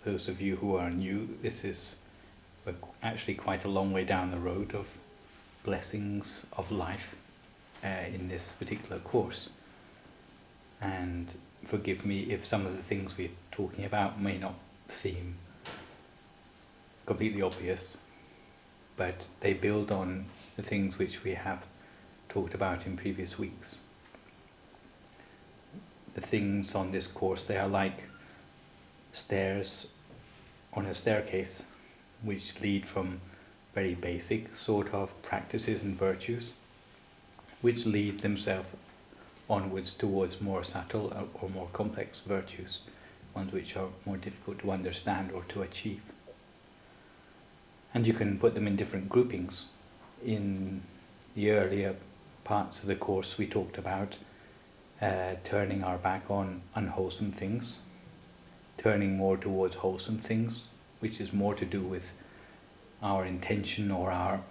those of you who are new, this is actually quite a long way down the road of blessings of life in this particular course. And forgive me if some of the things we're talking about may not seem completely obvious, but they build on the things which we have talked about in previous weeks. The things on this course, they are like stairs on a staircase, which lead from very basic sort of practices and virtues, which lead themselves onwards towards more subtle or more complex virtues, ones which are more difficult to understand or to achieve. And you can put them in different groupings. In the earlier parts of the course we talked about turning our back on unwholesome things, turning more towards wholesome things, which is more to do with our intention or our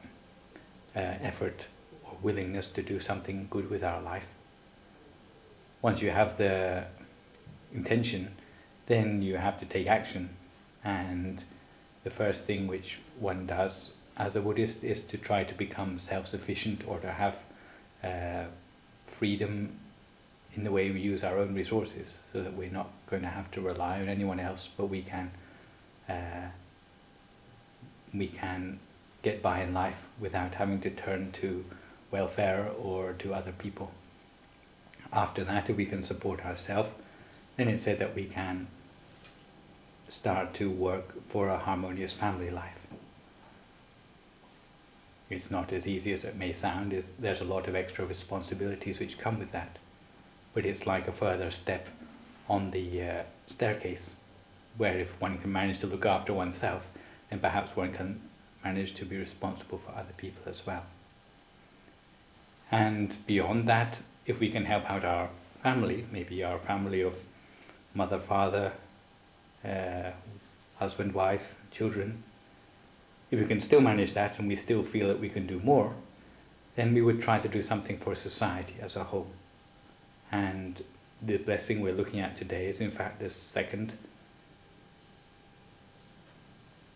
effort or willingness to do something good with our life. Once you have the intention, then you have to take action. And the first thing which one does as a Buddhist is to try to become self-sufficient, or to have freedom in the way we use our own resources, so that we're not going to have to rely on anyone else, but we can get by in life without having to turn to welfare or to other people. After that, if we can support ourselves, then it's said that we can start to work for a harmonious family life. It's not as easy as it may sound. There's a lot of extra responsibilities which come with that. But it's like a further step on the staircase, where if one can manage to look after oneself, then perhaps one can manage to be responsible for other people as well. And beyond that, if we can help out our family, maybe our family of mother, father, husband, wife, children, if we can still manage that and we still feel that we can do more, then we would try to do something for society as a whole. And the blessing we're looking at today is in fact the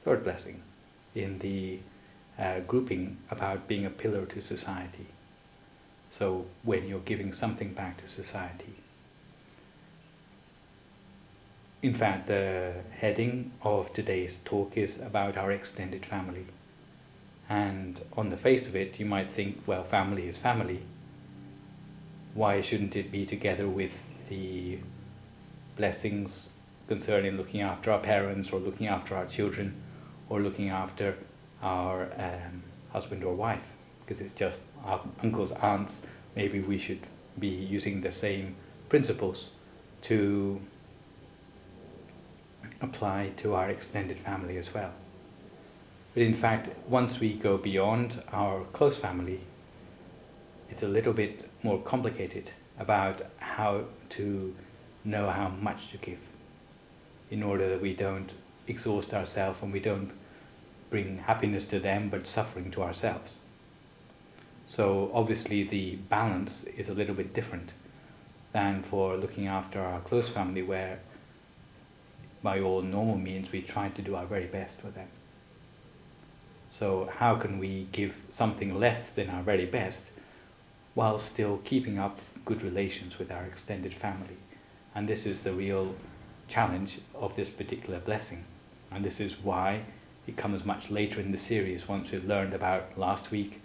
third blessing in the grouping about being a pillar to society. So when you're giving something back to society. In fact, the heading of today's talk is about our extended family. And on the face of it, you might think, well, family is family. Why shouldn't it be together with the blessings concerning looking after our parents, or looking after our children, or looking after our husband or wife? Because it's just our uncles, aunts. Maybe we should be using the same principles to apply to our extended family as well. But in fact, once we go beyond our close family, it's a little bit more complicated about how to know how much to give, in order that we don't exhaust ourselves and we don't bring happiness to them but suffering to ourselves. So obviously the balance is a little bit different than for looking after our close family, where by all normal means we try to do our very best for them. So how can we give something less than our very best while still keeping up good relations with our extended family? And this is the real challenge of this particular blessing. And this is why it comes much later in the series, once we've learned about last week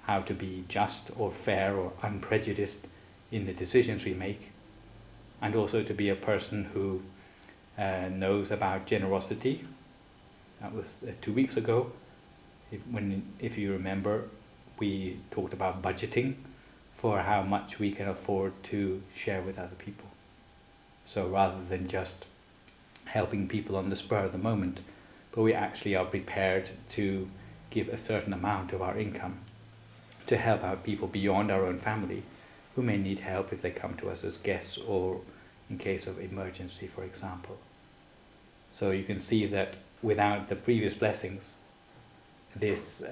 how to be just or fair or unprejudiced in the decisions we make, and also to be a person who knows about generosity. That was 2 weeks ago. If you remember, we talked about budgeting for how much we can afford to share with other people. So rather than just helping people on the spur of the moment, but we actually are prepared to give a certain amount of our income to help out people beyond our own family who may need help if they come to us as guests, or in case of emergency, for example. So you can see that without the previous blessings, this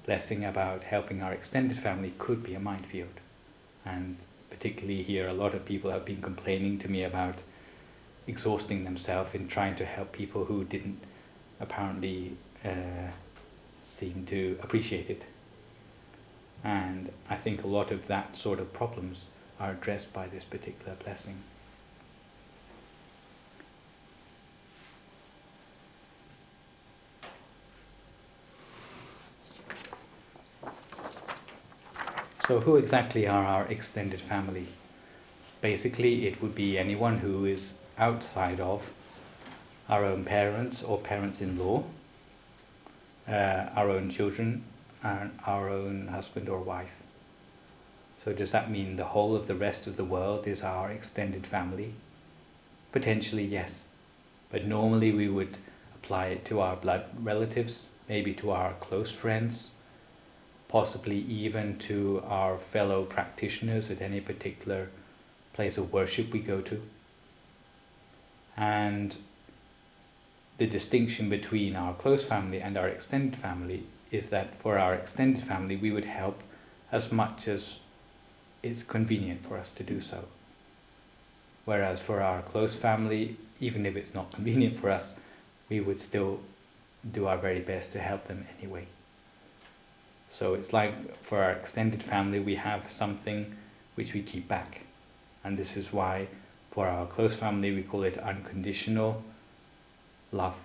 blessing about helping our extended family could be a minefield. And particularly here, a lot of people have been complaining to me about exhausting themselves in trying to help people who didn't apparently seem to appreciate it. And I think a lot of that sort of problems are addressed by this particular blessing. So who exactly are our extended family? Basically, it would be anyone who is outside of our own parents or parents-in-law, our own children, and our own husband or wife. So does that mean the whole of the rest of the world is our extended family? Potentially, yes. But normally we would apply it to our blood relatives, maybe to our close friends, possibly even to our fellow practitioners at any particular place of worship we go to. And the distinction between our close family and our extended family is that for our extended family we would help as much as it's convenient for us to do so. Whereas for our close family, even if it's not convenient for us, we would still do our very best to help them anyway. So it's like for our extended family we have something which we keep back. And this is why for our close family we call it unconditional love.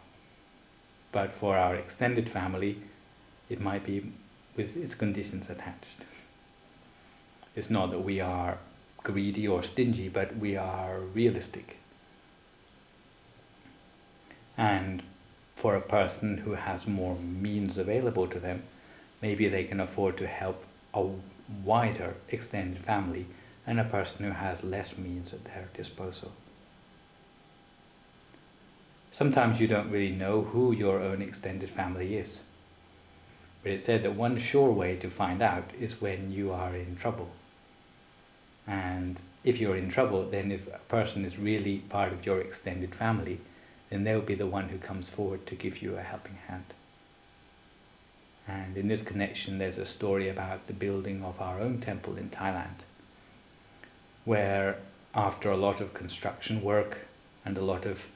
But for our extended family it might be with its conditions attached. It's not that we are greedy or stingy, but we are realistic. And for a person who has more means available to them, maybe they can afford to help a wider extended family than a person who has less means at their disposal. Sometimes you don't really know who your own extended family is. But it's said that one sure way to find out is when you are in trouble. And if you're in trouble, then if a person is really part of your extended family, then they'll be the one who comes forward to give you a helping hand. And in this connection, there's a story about the building of our own temple in Thailand, where after a lot of construction work and a lot of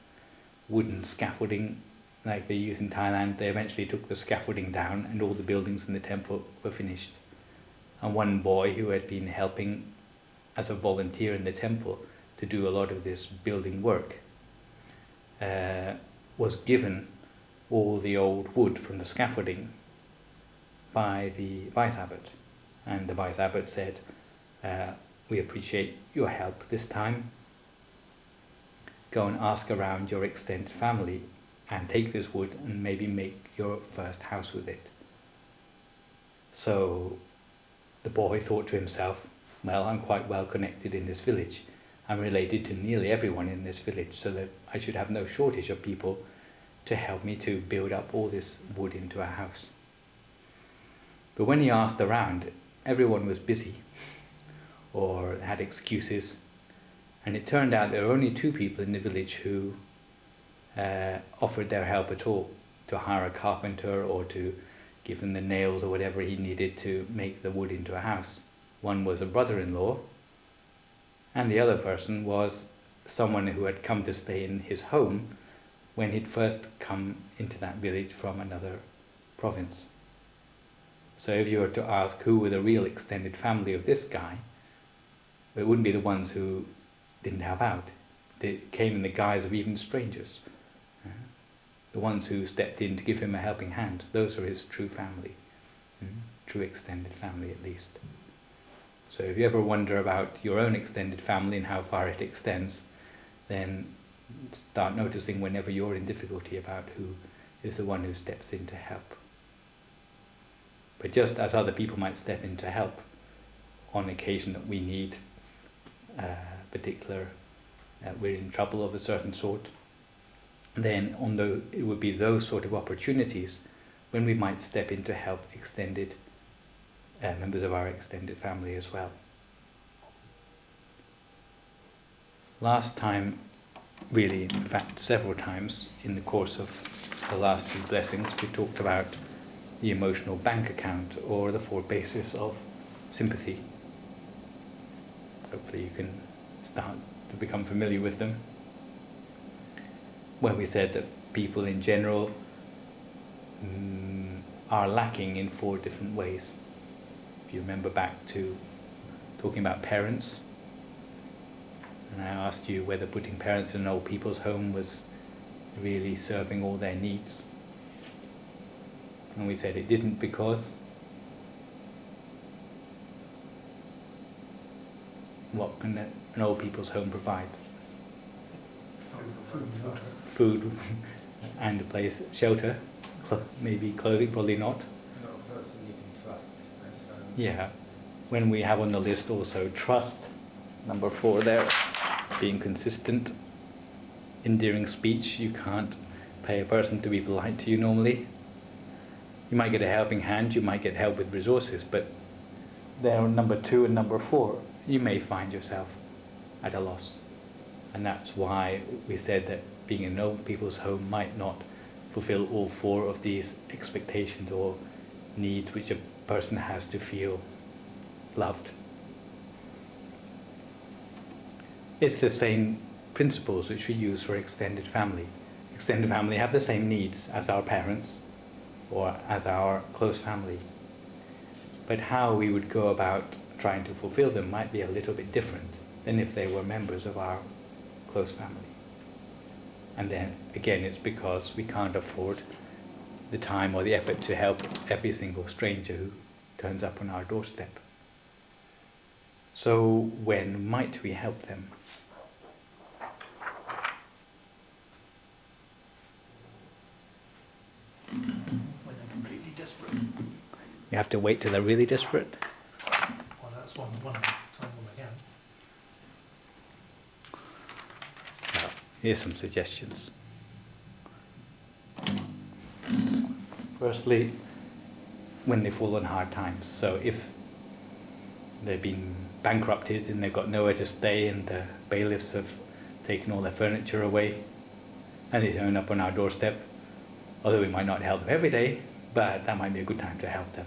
wooden scaffolding like they use in Thailand, they eventually took the scaffolding down and all the buildings in the temple were finished. And one boy who had been helping as a volunteer in the temple to do a lot of this building work was given all the old wood from the scaffolding by the vice abbot. And the vice abbot said, we appreciate your help this time. Go and ask around your extended family and take this wood and maybe make your first house with it. So the boy thought to himself, well, I'm quite well connected in this village. I'm related to nearly everyone in this village, so that I should have no shortage of people to help me to build up all this wood into a house. But when he asked around, everyone was busy or had excuses, and it turned out there were only 2 people in the village who offered their help at all, to hire a carpenter or to give him the nails or whatever he needed to make the wood into a house. One was a brother-in-law, and the other person was someone who had come to stay in his home when he'd first come into that village from another province. So if you were to ask who were the real extended family of this guy, it wouldn't be the ones who didn't help out. They came in the guise of even strangers. The ones who stepped in to give him a helping hand, those are his true family, true extended family at least. So if you ever wonder about your own extended family and how far it extends, then start noticing whenever you're in difficulty about who is the one who steps in to help. But just as other people might step in to help on occasion that we need we're in trouble of a certain sort, then it would be those sort of opportunities when we might step in to help extended members of our extended family as well. Last time, really in fact several times in the course of the last few blessings, we talked about the emotional bank account, or the 4 bases of sympathy. Hopefully you can start to become familiar with them. where we said that people in general are lacking in 4 different ways. If you remember back to talking about parents, and I asked you whether putting parents in an old people's home was really serving all their needs. And we said it didn't, because what can an old people's home provide? Food and a place, shelter, maybe clothing, probably not. Not a person you can trust. Yeah. When we have on the list also trust, number 4 there, being consistent, endearing speech. You can't pay a person to be polite to you normally. You might get a helping hand, you might get help with resources, but there are number 2 and number 4, you may find yourself at a loss. And that's why we said that being in old people's home might not fulfill all 4 of these expectations or needs which a person has to feel loved. It's the same principles which we use for extended family. Extended family have the same needs as our parents or as our close family. But how we would go about trying to fulfill them might be a little bit different than if they were members of our close family. And then again, it's because we can't afford the time or the effort to help every single stranger who turns up on our doorstep. So when might we help them? When they're completely desperate. You have to wait till they're really desperate? Well, that's one time when they can. Well, here's some suggestions. Firstly, when they fall on hard times. So if they've been bankrupted and they've got nowhere to stay and the bailiffs have taken all their furniture away and they turn up on our doorstep, although we might not help them every day, but that might be a good time to help them.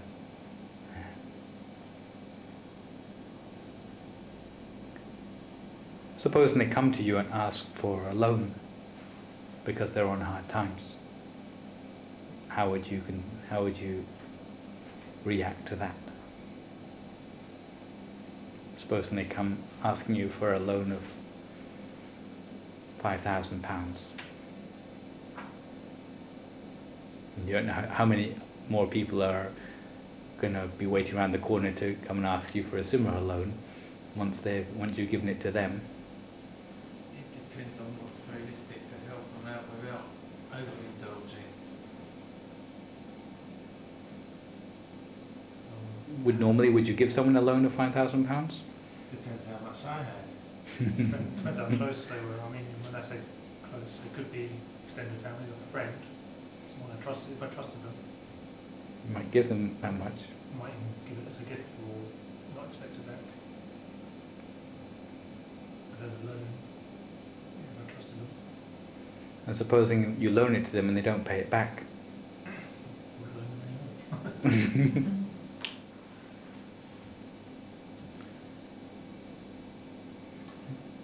Supposing they come to you and ask for a loan because they're on hard times, how would you react to that? Supposing they come asking you for a loan of £5,000. And you don't know how many more people are going to be waiting around the corner to come and ask you for a similar loan once you've given it to them. It depends on what's realistic to help them out without overindulging. Would you give someone a loan of £5,000? Depends how much I had. Depends how close they were. I mean, when I say close, it could be extended family, like a friend, someone I trusted. If I trusted them, You might give them that much. I might even give it as a gift or not expect it back. But as a loan, if I trusted them. And supposing you loan it to them and they don't pay it back. Would loan them anymore.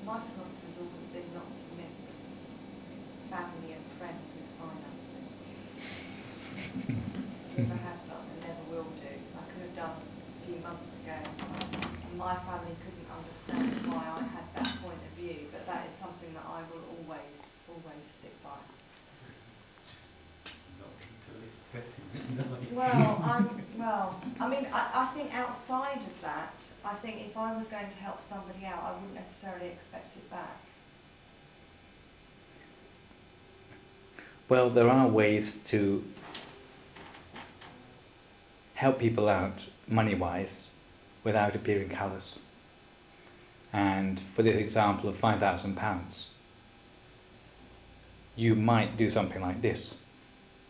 My philosophy has always been not to mix family and friends with finances. Never have done and never will do. I could have done a few months ago. My family couldn't understand why I had that point of view, but that is something that I will always stick by. Not until this person. I mean, I think outside of that, I think if I was going to help somebody out, I wouldn't necessarily expect it back. Well, there are ways to help people out money-wise without appearing callous. And for this example of £5,000, you might do something like this.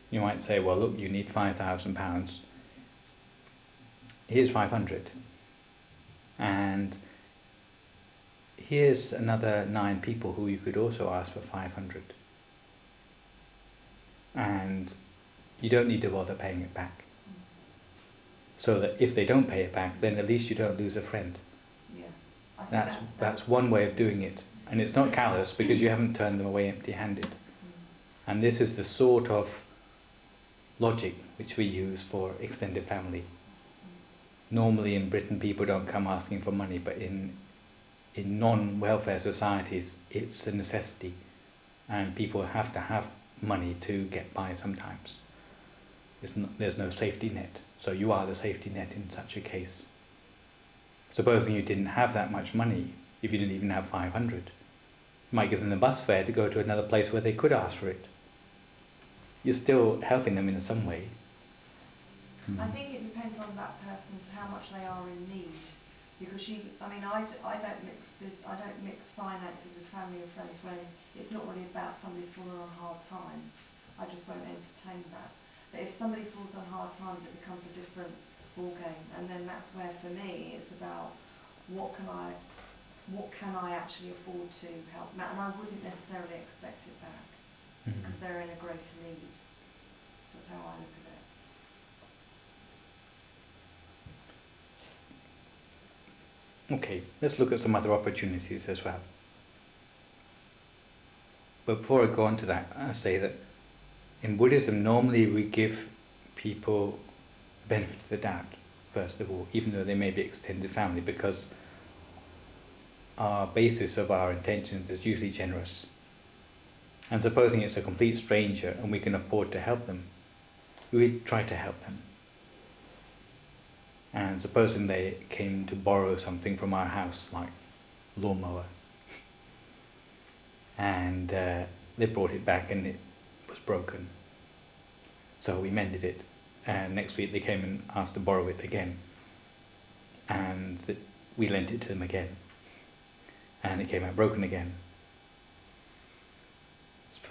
You might say, well, look, you need £5,000. Here's 500. And here's another 9 people who you could also ask for 500. And you don't need to bother paying it back. So that if they don't pay it back, then at least you don't lose a friend. Yeah. I think That's one way of doing it. And it's not callous because you haven't turned them away empty-handed. And this is the sort of logic which we use for extended family. Normally in Britain people don't come asking for money, but in non-welfare societies it's a necessity, and people have to have money to get by sometimes. There's no safety net, so you are the safety net in such a case. Supposing you didn't have that much money, if you didn't even have 500, you might give them the bus fare to go to another place where they could ask for it. You're still helping them in some way. I think it depends on that person's how much they are in need, because I don't mix finances with family and friends when it's not really about somebody's fallen on hard times. I just won't entertain that. But if somebody falls on hard times, it becomes a different ball game, and then that's where for me it's about what can I actually afford to help, and I wouldn't necessarily expect it back. Because they're in a greater need. That's how I look at it. Okay, let's look at some other opportunities as well. But before I go on to that, I say that in Buddhism normally we give people the benefit of the doubt, first of all, even though they may be extended family, because our basis of our intentions is usually generous. And supposing it's a complete stranger and we can afford to help them, we try to help them. And supposing they came to borrow something from our house, like lawnmower, and they brought it back and it was broken. So we mended it, and next week they came and asked to borrow it again, and we lent it to them again, and it came out broken again.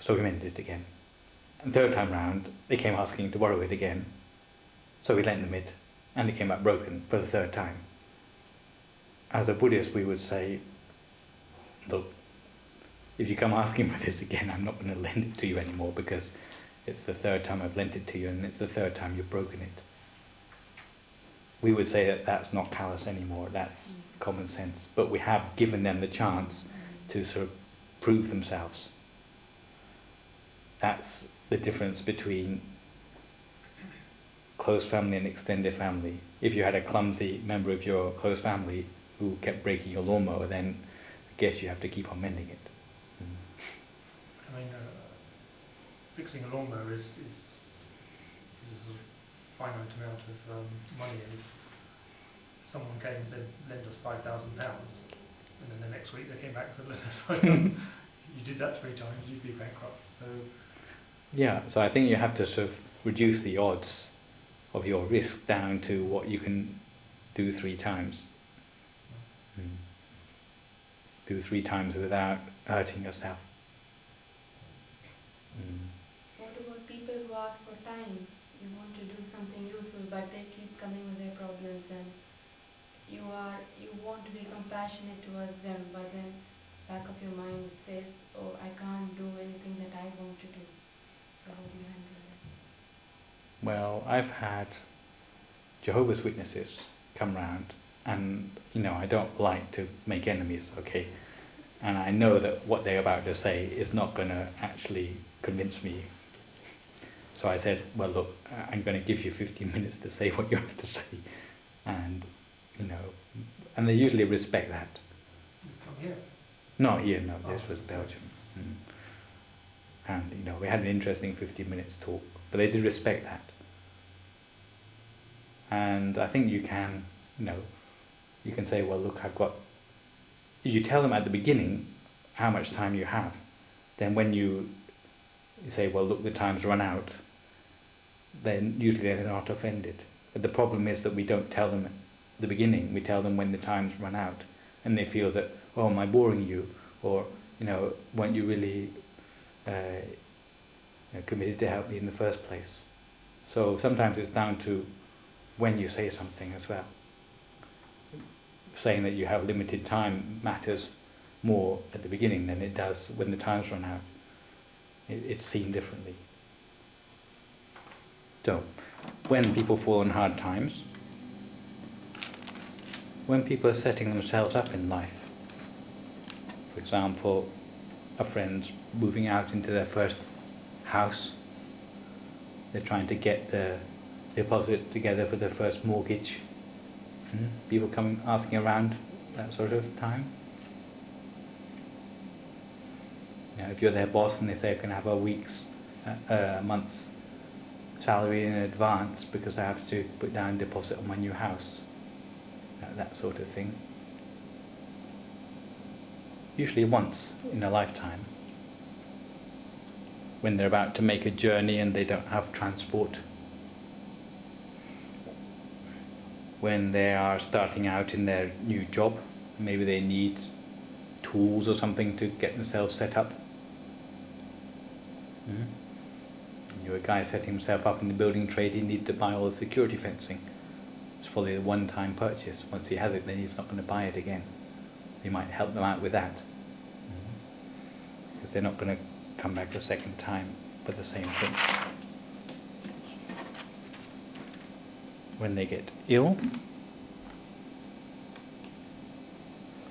So we mended it again. And third time round, they came asking to borrow it again. So we lent them it, and it came out broken for the third time. As a Buddhist, we would say, look, if you come asking for this again, I'm not going to lend it to you anymore, because it's the third time I've lent it to you, and it's the third time you've broken it. We would say that that's not callous anymore, that's common sense. But we have given them the chance to sort of prove themselves. That's the difference between close family and extended family. If you had a clumsy member of your close family who kept breaking your lawnmower, then I guess you have to keep on mending it. I mean, fixing a lawnmower is a sort of finite amount of money, and if someone came and said, lend us £5,000, and then the next week they came back and said, lend us £5,000, you did that 3 times, you'd be bankrupt. So yeah, so I think you have to sort of reduce the odds of your risk down to what you can do 3 times. Do 3 times without hurting yourself. What about people who ask for time? You want to do something useful, but they keep coming with their problems, and you want to be compassionate towards them, but then back of your mind it says, oh, I can't do anything that I want to do. So how do you handle that? Well, I've had Jehovah's Witnesses come round, and I don't like to make enemies, okay? And I know that what they're about to say is not going to actually convince me. So I said, well, look, I'm going to give you 15 minutes to say what you have to say. And, and they usually respect that. come here. Not here, no, this was Belgium. And, we had an interesting 15 minutes talk, but they did respect that. And I think you can, you can say, well, look, you tell them at the beginning how much time you have. Then when you say, well, look, the time's run out, then usually they're not offended. But the problem is that we don't tell them at the beginning, we tell them when the time's run out. And they feel that, oh, am I boring you? Or, weren't you really committed to help me in the first place? So sometimes it's down to when you say something as well. Saying that you have limited time matters more at the beginning than it does when the time's run out. It's seen differently. So, when people fall on hard times, when people are setting themselves up in life, for example, a friend's moving out into their first house. They're trying to get the deposit together for their first mortgage. People coming asking around that sort of time. If you're their boss and they say I can have a month's salary in advance because I have to put down a deposit on my new house, that sort of thing. Usually once in a lifetime, when they're about to make a journey and they don't have transport, when they are starting out in their new job, maybe they need tools or something to get themselves set up. You're a guy setting himself up in the building trade, he needs to buy all the security fencing. It's probably a one-time purchase. Once he has it, then he's not going to buy it again. You might help them out with that, because they're not going to come back a second time for the same thing. When they get ill,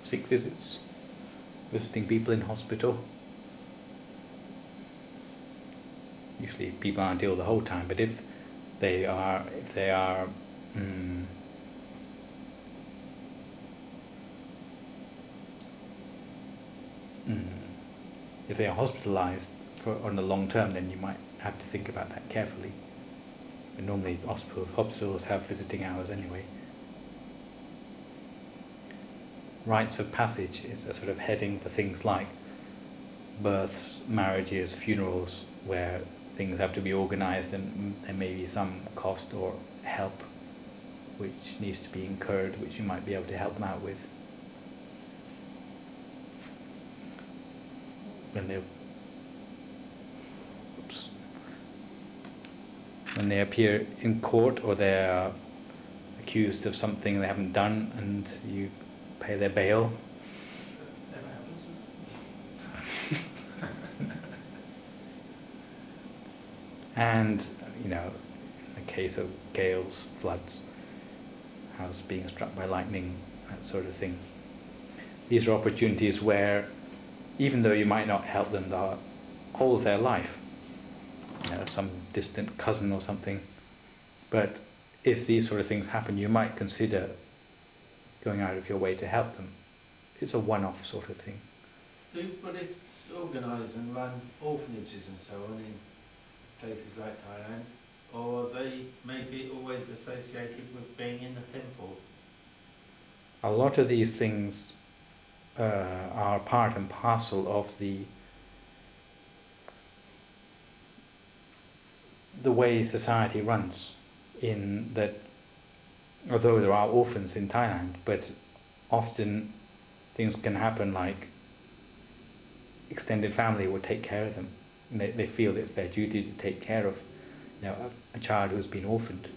sick visits, visiting people in hospital. Usually people aren't ill the whole time, but if they are if they are hospitalized on the long term, then you might have to think about that carefully. But normally hospitals have visiting hours anyway. Rites of passage is a sort of heading for things like births, marriages, funerals, where things have to be organized and there may be some cost or help which needs to be incurred, which you might be able to help them out with. When they appear in court or they're accused of something they haven't done and you pay their bail. Never happens. And, in the case of gales, floods, house being struck by lightning, that sort of thing. These are opportunities where, even though you might not help them the whole of their life, some distant cousin or something, but if these sort of things happen, you might consider going out of your way to help them. It's a one-off sort of thing. Do Buddhists organise and run orphanages and so on in places like Thailand, or are they maybe always associated with being in the temple? A lot of these things are part and parcel of the way society runs, in that although there are orphans in Thailand, but often things can happen like extended family will take care of them. And they feel it's their duty to take care of a child who's been orphaned,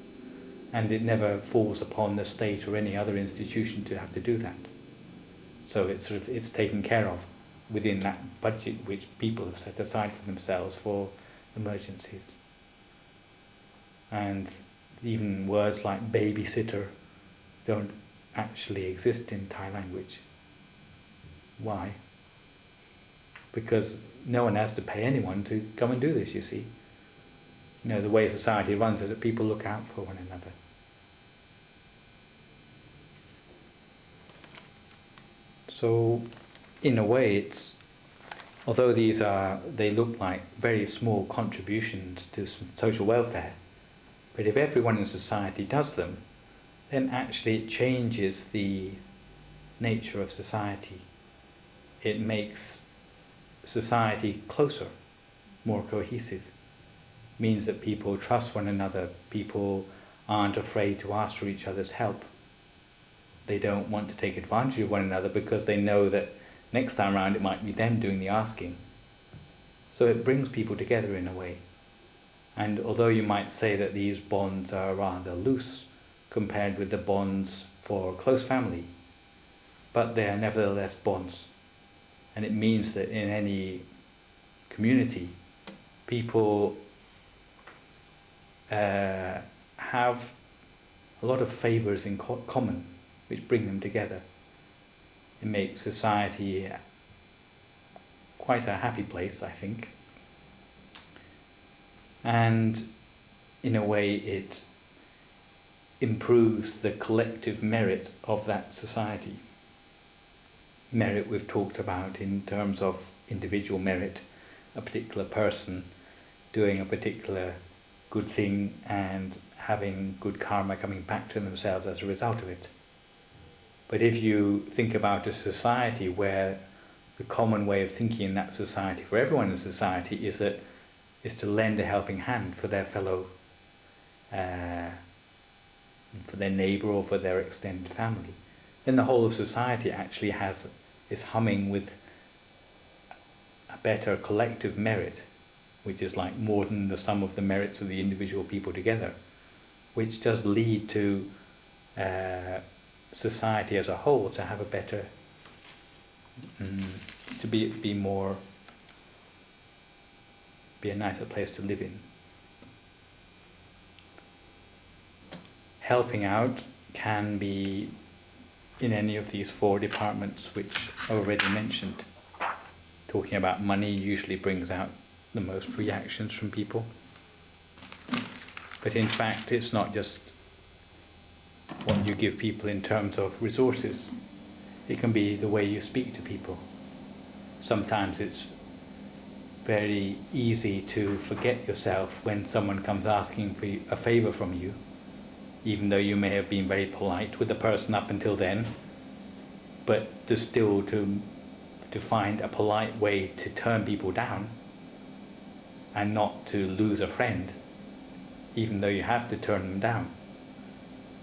and it never falls upon the state or any other institution to have to do that. So it's taken care of within that budget which people have set aside for themselves for emergencies. And even words like babysitter don't actually exist in Thai language. Why? Because no one has to pay anyone to come and do this, you see. The way society runs is that people look out for one another. So, in a way, although they look like very small contributions to social welfare, but if everyone in society does them, then actually it changes the nature of society. It makes society closer, more cohesive. Means that people trust one another, people aren't afraid to ask for each other's help. They don't want to take advantage of one another because they know that next time around it might be them doing the asking. So it brings people together in a way. And although you might say that these bonds are rather loose compared with the bonds for close family, but they are nevertheless bonds. And it means that in any community, people have a lot of favours in common, which bring them together. It makes society quite a happy place, I think. And in a way it improves the collective merit of that society. Merit we've talked about in terms of individual merit, a particular person doing a particular good thing and having good karma coming back to themselves as a result of it. But if you think about a society where the common way of thinking in that society, for everyone in society, is to lend a helping hand for their fellow, for their neighbour or for their extended family, then the whole of society actually is humming with a better collective merit, which is like more than the sum of the merits of the individual people together, which does lead to society as a whole to have a better, to be a nicer place to live in. Helping out can be in any of these 4 departments which I already mentioned. Talking about money usually brings out the most reactions from people. But in fact, it's not just what you give people in terms of resources. It can be the way you speak to people. Sometimes it's very easy to forget yourself when someone comes asking for a favour from you, even though you may have been very polite with the person up until then, but to find a polite way to turn people down and not to lose a friend, even though you have to turn them down.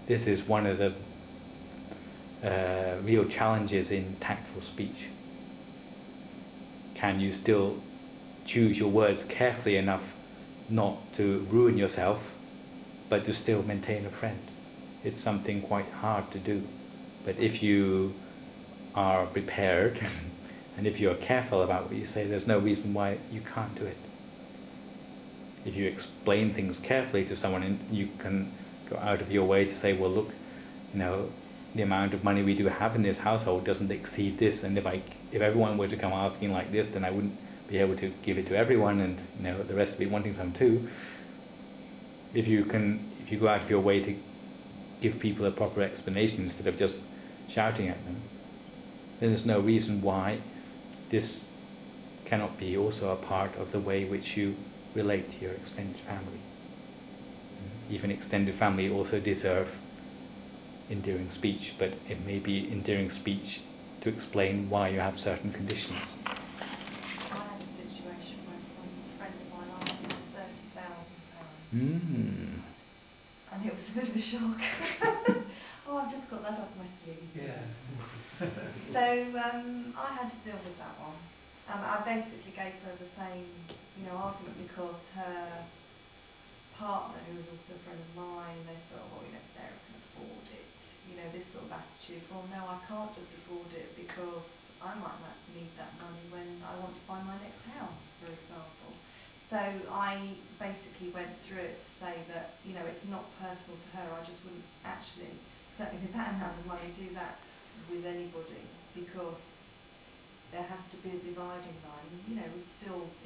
This is one of the real challenges in tactful speech. Can you still choose your words carefully enough not to ruin yourself, but to still maintain a friend? It's something quite hard to do. But if you are prepared and if you are careful about what you say, there's no reason why you can't do it. If you explain things carefully to someone, and you can go out of your way to say, well, look, the amount of money we do have in this household doesn't exceed this, and if everyone were to come asking like this, then I wouldn't be able to give it to everyone, and the rest will be wanting some too. If you go out of your way to give people a proper explanation instead of just shouting at them, then there's no reason why this cannot be also a part of the way which you relate to your extended family. Even extended family also deserve endearing speech, but it may be endearing speech to explain why you have certain conditions. I had a situation where some friend of mine asked me for £30,000. And it was a bit of a shock. Oh, I've just got that off my sleeve. Yeah. So I had to deal with that one. I basically gave her the same, argument, because her partner, who was also a friend of mine, they thought, well, Sarah can afford it. This sort of attitude. Well, no, I can't just afford it because I might not need that money when I want to buy my next house, for example. So I basically went through it to say that, it's not personal to her. I just wouldn't actually, certainly with that amount of money, do that with anybody, because there has to be a dividing line. It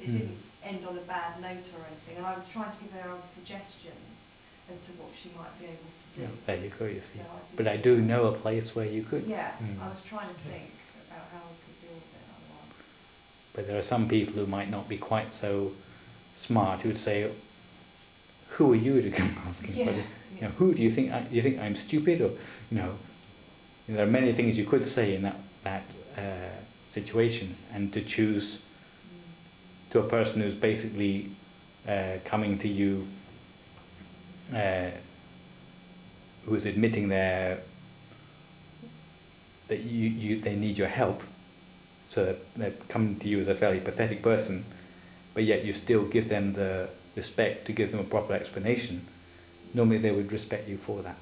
didn't end on a bad note or anything. And I was trying to give her other suggestions as to what she might be able to do. Yeah, there you go, you see. So But I do know a place where you could. Yeah, I was trying to think about how we could deal with it otherwise. But there are some people who might not be quite so smart who would say, who are you to come asking for it? Who do you think? You think I'm stupid? Or there are many things you could say in that situation, and to choose to a person who's basically coming to you, who's admitting that they need your help, so that they're coming to you as a fairly pathetic person, but yet you still give them the respect to give them a proper explanation. Normally they would respect you for that.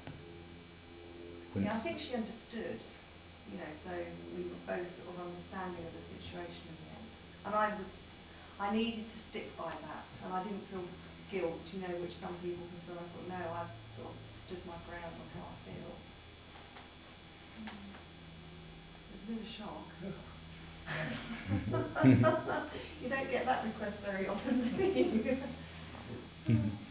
Yeah, I think she understood, so we were both sort of understanding of the situation in the end. And I needed to stick by that, and I didn't feel guilt, which some people can feel. I thought, no, I've sort of stood my ground on how I feel. It's a bit of a shock. You don't get that request very often, do you? Mhm.